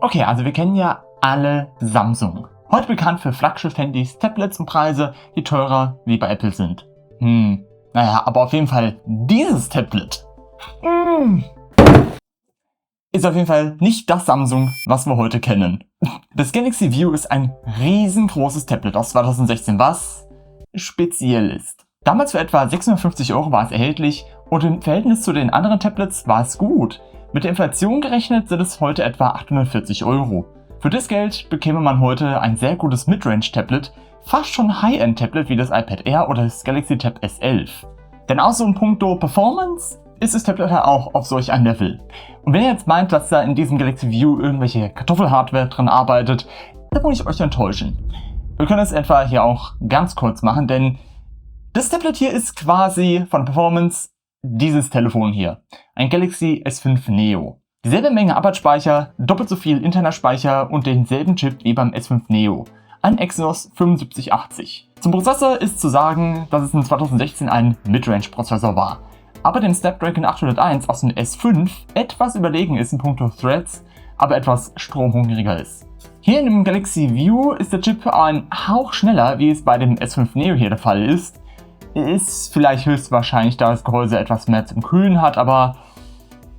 Okay, also wir kennen ja alle Samsung. Heute bekannt für Flaggschiff-Handys, Tablets und Preise, die teurer wie bei Apple sind. Naja, aber auf jeden Fall dieses Tablet ist auf jeden Fall nicht das Samsung, was wir heute kennen. Das Galaxy View ist ein riesengroßes Tablet aus 2016, was speziell ist. Damals für etwa 650 € war es erhältlich und im Verhältnis zu den anderen Tablets war es gut. Mit der Inflation gerechnet sind es heute etwa 840 €. Für das Geld bekäme man heute ein sehr gutes Midrange-Tablet, fast schon High-End-Tablet wie das iPad Air oder das Galaxy Tab S11. Denn auch so in puncto Performance ist das Tablet ja auch auf solch ein Level. Und wenn ihr jetzt meint, dass da in diesem Galaxy View irgendwelche Kartoffelhardware drin arbeitet, dann muss ich euch enttäuschen. Wir können es etwa hier auch ganz kurz machen, denn das Tablet hier ist quasi von Performance dieses Telefon hier. Ein Galaxy S5 Neo. Dieselbe Menge Arbeitsspeicher, doppelt so viel interner Speicher und denselben Chip wie beim S5 Neo. Ein Exynos 7580. Zum Prozessor ist zu sagen, dass es in 2016 ein Midrange-Prozessor war, aber dem Snapdragon 801 aus dem S5 etwas überlegen ist in puncto Threads, aber etwas stromhungriger ist. Hier in dem Galaxy View ist der Chip ein Hauch schneller, wie es bei dem S5 Neo hier der Fall ist. Ist vielleicht höchstwahrscheinlich, da das Gehäuse etwas mehr zum Kühlen hat, aber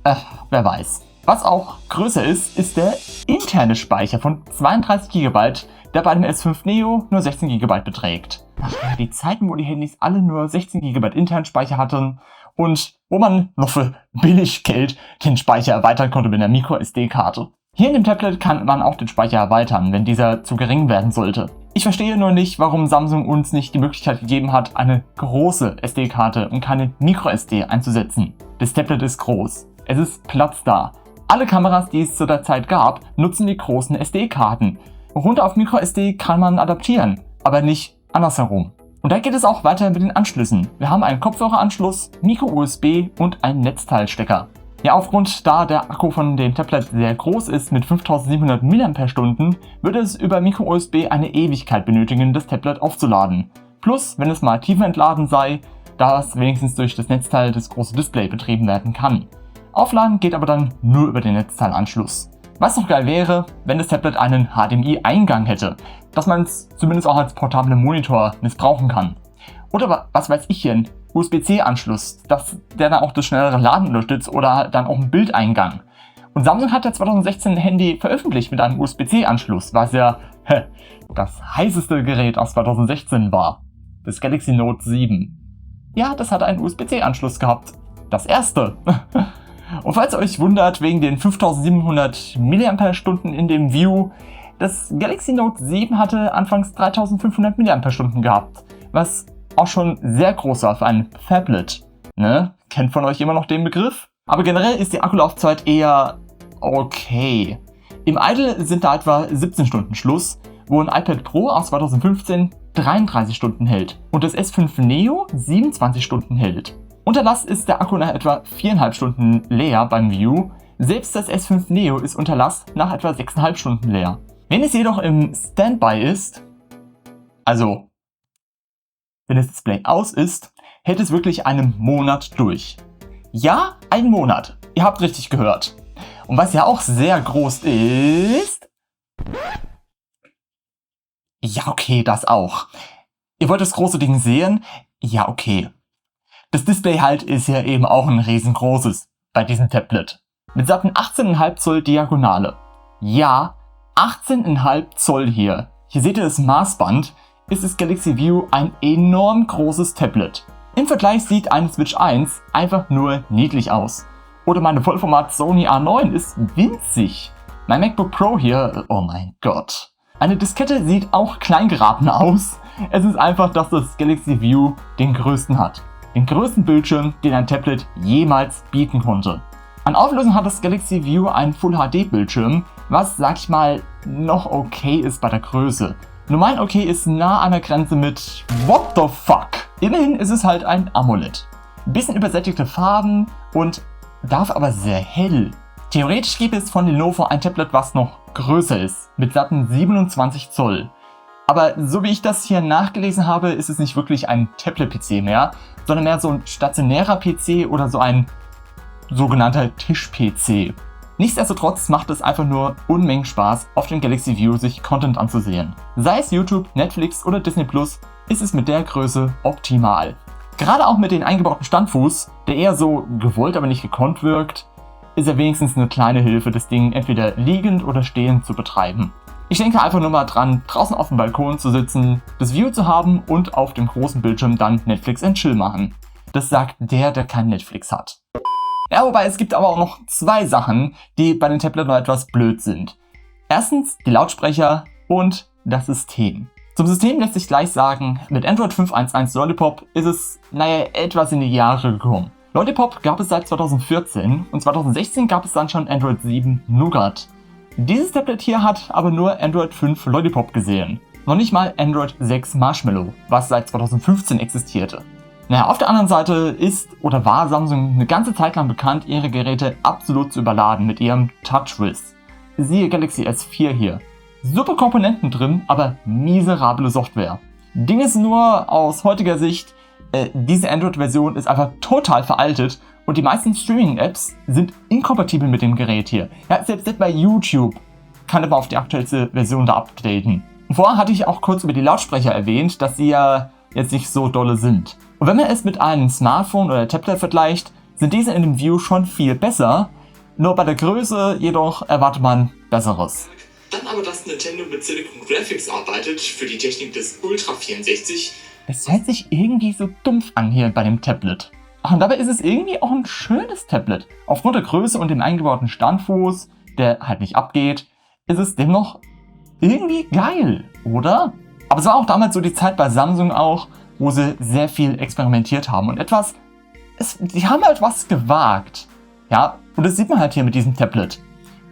wer weiß. Was auch größer ist, ist der interne Speicher von 32 GB, der bei dem S5 Neo nur 16 GB beträgt. Ach, die Zeiten, wo die Handys alle nur 16 GB internen Speicher hatten und wo man noch für billig Geld den Speicher erweitern konnte mit einer Micro-SD-Karte. Hier in dem Tablet kann man auch den Speicher erweitern, wenn dieser zu gering werden sollte. Ich verstehe nur nicht, warum Samsung uns nicht die Möglichkeit gegeben hat, eine große SD-Karte und keine Micro-SD einzusetzen. Das Tablet ist groß, es ist Platz da. Alle Kameras, die es zu der Zeit gab, nutzen die großen SD-Karten. Runter auf Micro-SD kann man adaptieren, aber nicht andersherum. Und da geht es auch weiter mit den Anschlüssen. Wir haben einen Kopfhöreranschluss, Micro-USB und einen Netzteilstecker. Ja, aufgrund da der Akku von dem Tablet sehr groß ist mit 5700 mAh, würde es über Micro-USB eine Ewigkeit benötigen, das Tablet aufzuladen. Plus, wenn es mal tiefentladen sei, da es wenigstens durch das Netzteil das große Display betrieben werden kann. Aufladen geht aber dann nur über den Netzteilanschluss. Was noch geil wäre, wenn das Tablet einen HDMI-Eingang hätte, dass man es zumindest auch als portablen Monitor missbrauchen kann. Oder was weiß ich hier, ein USB-C-Anschluss, der dann auch das schnellere Laden unterstützt oder dann auch einen Bildeingang. Und Samsung hat ja 2016 ein Handy veröffentlicht mit einem USB-C-Anschluss, was ja das heißeste Gerät aus 2016 war. Das Galaxy Note 7. Ja, das hat einen USB-C-Anschluss gehabt. Das erste. Und falls ihr euch wundert, wegen den 5700 mAh in dem View, das Galaxy Note 7 hatte anfangs 3500 mAh gehabt, was auch schon sehr groß war für ein Phablet. Ne? Kennt von euch immer noch den Begriff? Aber generell ist die Akkulaufzeit eher okay. Im Idle sind da etwa 17 Stunden Schluss, wo ein iPad Pro aus 2015 33 Stunden hält und das S5 Neo 27 Stunden hält. Unter Last ist der Akku nach etwa 4,5 Stunden leer beim View. Selbst das S5 Neo ist unter Last nach etwa 6,5 Stunden leer. Wenn es jedoch im Standby ist, also wenn das Display aus ist, hält es wirklich einen Monat durch. Ja, einen Monat. Ihr habt richtig gehört. Und was ja auch sehr groß ist... Ja, okay, das auch. Ihr wollt das große Ding sehen? Ja, okay. Das Display halt ist ja eben auch ein riesengroßes bei diesem Tablet. Mit satten 18,5 Zoll Diagonale. Ja, 18,5 Zoll hier. Hier seht ihr das Maßband. Ist das Galaxy View ein enorm großes Tablet. Im Vergleich sieht eine Switch 1 einfach nur niedlich aus. Oder meine Vollformat Sony A9 ist winzig. Mein MacBook Pro hier, oh mein Gott. Eine Diskette sieht auch klein geraten aus. Es ist einfach, dass das Galaxy View den größten hat. Den größten Bildschirm, den ein Tablet jemals bieten konnte. An Auflösung hat das Galaxy View einen Full HD Bildschirm, was, sag ich mal, noch okay ist bei der Größe. Nur mein okay ist nah an der Grenze mit What the fuck? Immerhin ist es halt ein AMOLED. Ein bisschen übersättigte Farben und dafür aber sehr hell. Theoretisch gäbe es von Lenovo ein Tablet, was noch größer ist, mit satten 27 Zoll. Aber so wie ich das hier nachgelesen habe, ist es nicht wirklich ein Tablet-PC mehr, sondern mehr so ein stationärer PC oder so ein sogenannter Tisch-PC. Nichtsdestotrotz macht es einfach nur Unmengen Spaß, auf dem Galaxy View sich Content anzusehen. Sei es YouTube, Netflix oder Disney Plus, ist es mit der Größe optimal. Gerade auch mit dem eingebauten Standfuß, der eher so gewollt, aber nicht gekonnt wirkt, ist er wenigstens eine kleine Hilfe, das Ding entweder liegend oder stehend zu betreiben. Ich denke einfach nur mal dran, draußen auf dem Balkon zu sitzen, das View zu haben und auf dem großen Bildschirm dann Netflix and Chill machen. Das sagt der kein Netflix hat. Ja, wobei es gibt aber auch noch zwei Sachen, die bei den Tablet noch etwas blöd sind. Erstens die Lautsprecher und das System. Zum System lässt sich gleich sagen, mit Android 5.1.1 Lollipop ist es, etwas in die Jahre gekommen. Lollipop gab es seit 2014 und 2016 gab es dann schon Android 7 Nougat. Dieses Tablet hier hat aber nur Android 5 Lollipop gesehen. Noch nicht mal Android 6 Marshmallow, was seit 2015 existierte. Auf der anderen Seite ist oder war Samsung eine ganze Zeit lang bekannt, ihre Geräte absolut zu überladen mit ihrem TouchWiz. Siehe Galaxy S4 hier. Super Komponenten drin, aber miserable Software. Ding ist nur, aus heutiger Sicht, diese Android-Version ist einfach total veraltet und die meisten Streaming-Apps sind inkompatibel mit dem Gerät hier. Ja, selbst bei YouTube kann man auf die aktuellste Version da updaten. Vorher hatte ich auch kurz über die Lautsprecher erwähnt, dass sie ja jetzt nicht so dolle sind. Und wenn man es mit einem Smartphone oder Tablet vergleicht, sind diese in dem View schon viel besser, nur bei der Größe jedoch erwartet man Besseres. Dann aber, dass Nintendo mit Silicon Graphics arbeitet für die Technik des Ultra 64. Es hört sich irgendwie so dumpf an hier bei dem Tablet. Ach, und dabei ist es irgendwie auch ein schönes Tablet. Aufgrund der Größe und dem eingebauten Standfuß, der halt nicht abgeht, ist es dennoch irgendwie geil, oder? Aber es war auch damals so die Zeit bei Samsung auch, wo sie sehr viel experimentiert haben und die haben halt was gewagt. Ja, und das sieht man halt hier mit diesem Tablet.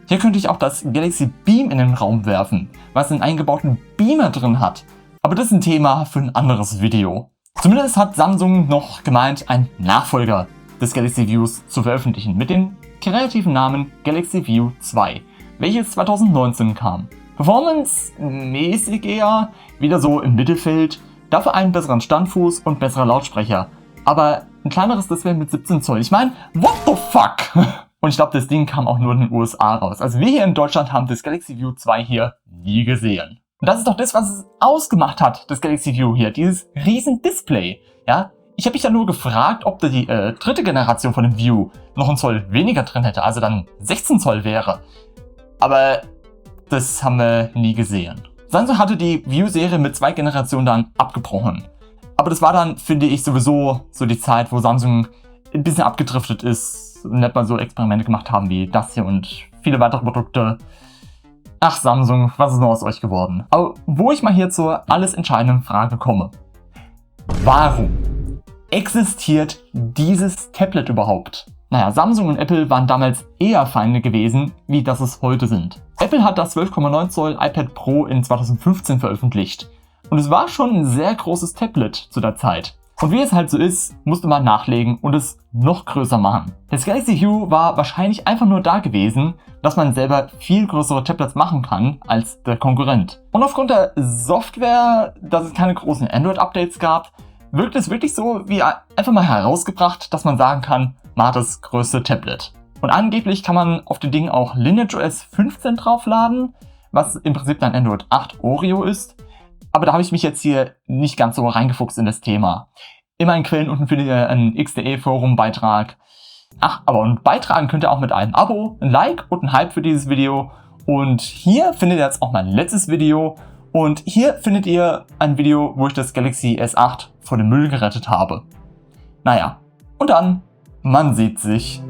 Hier könnte ich auch das Galaxy Beam in den Raum werfen, was einen eingebauten Beamer drin hat. Aber das ist ein Thema für ein anderes Video. Zumindest hat Samsung noch gemeint, einen Nachfolger des Galaxy Views zu veröffentlichen mit dem kreativen Namen Galaxy View 2, welches 2019 kam. Performance-mäßig eher, wieder so im Mittelfeld, dafür einen besseren Standfuß und bessere Lautsprecher. Aber ein kleineres Display mit 17 Zoll. Ich meine, what the fuck? Und ich glaube, das Ding kam auch nur in den USA raus. Also wir hier in Deutschland haben das Galaxy View 2 hier nie gesehen. Und das ist doch das, was es ausgemacht hat, das Galaxy View hier, dieses riesen Display. Ja, ich habe mich ja nur gefragt, ob die dritte Generation von dem View noch einen Zoll weniger drin hätte, also dann 16 Zoll wäre. Aber das haben wir nie gesehen. Samsung hatte die View-Serie mit 2 Generationen dann abgebrochen. Aber das war dann, finde ich, sowieso so die Zeit, wo Samsung ein bisschen abgedriftet ist und nicht mal so Experimente gemacht haben wie das hier und viele weitere Produkte. Ach Samsung, was ist nur aus euch geworden? Aber wo ich mal hier zur alles entscheidenden Frage komme. Warum existiert dieses Tablet überhaupt? Samsung und Apple waren damals eher Feinde gewesen, wie das es heute sind. Apple hat das 12,9 Zoll iPad Pro in 2015 veröffentlicht. Und es war schon ein sehr großes Tablet zu der Zeit. Und wie es halt so ist, musste man nachlegen und es noch größer machen. Das Galaxy View war wahrscheinlich einfach nur da gewesen, dass man selber viel größere Tablets machen kann als der Konkurrent. Und aufgrund der Software, dass es keine großen Android-Updates gab, wirkt es wirklich so wie einfach mal herausgebracht, dass man sagen kann, man hat das größte Tablet. Und angeblich kann man auf dem Ding auch Lineage OS 15 draufladen, was im Prinzip dann Android 8 Oreo ist. Aber da habe ich mich jetzt hier nicht ganz so reingefuchst in das Thema. In meinen Quellen unten findet ihr einen XDE-Forum-Beitrag. Und beitragen könnt ihr auch mit einem Abo, ein Like und ein Hype für dieses Video. Und hier findet ihr jetzt auch mein letztes Video. Und hier findet ihr ein Video, wo ich das Galaxy S8 vor dem Müll gerettet habe. Und dann, man sieht sich.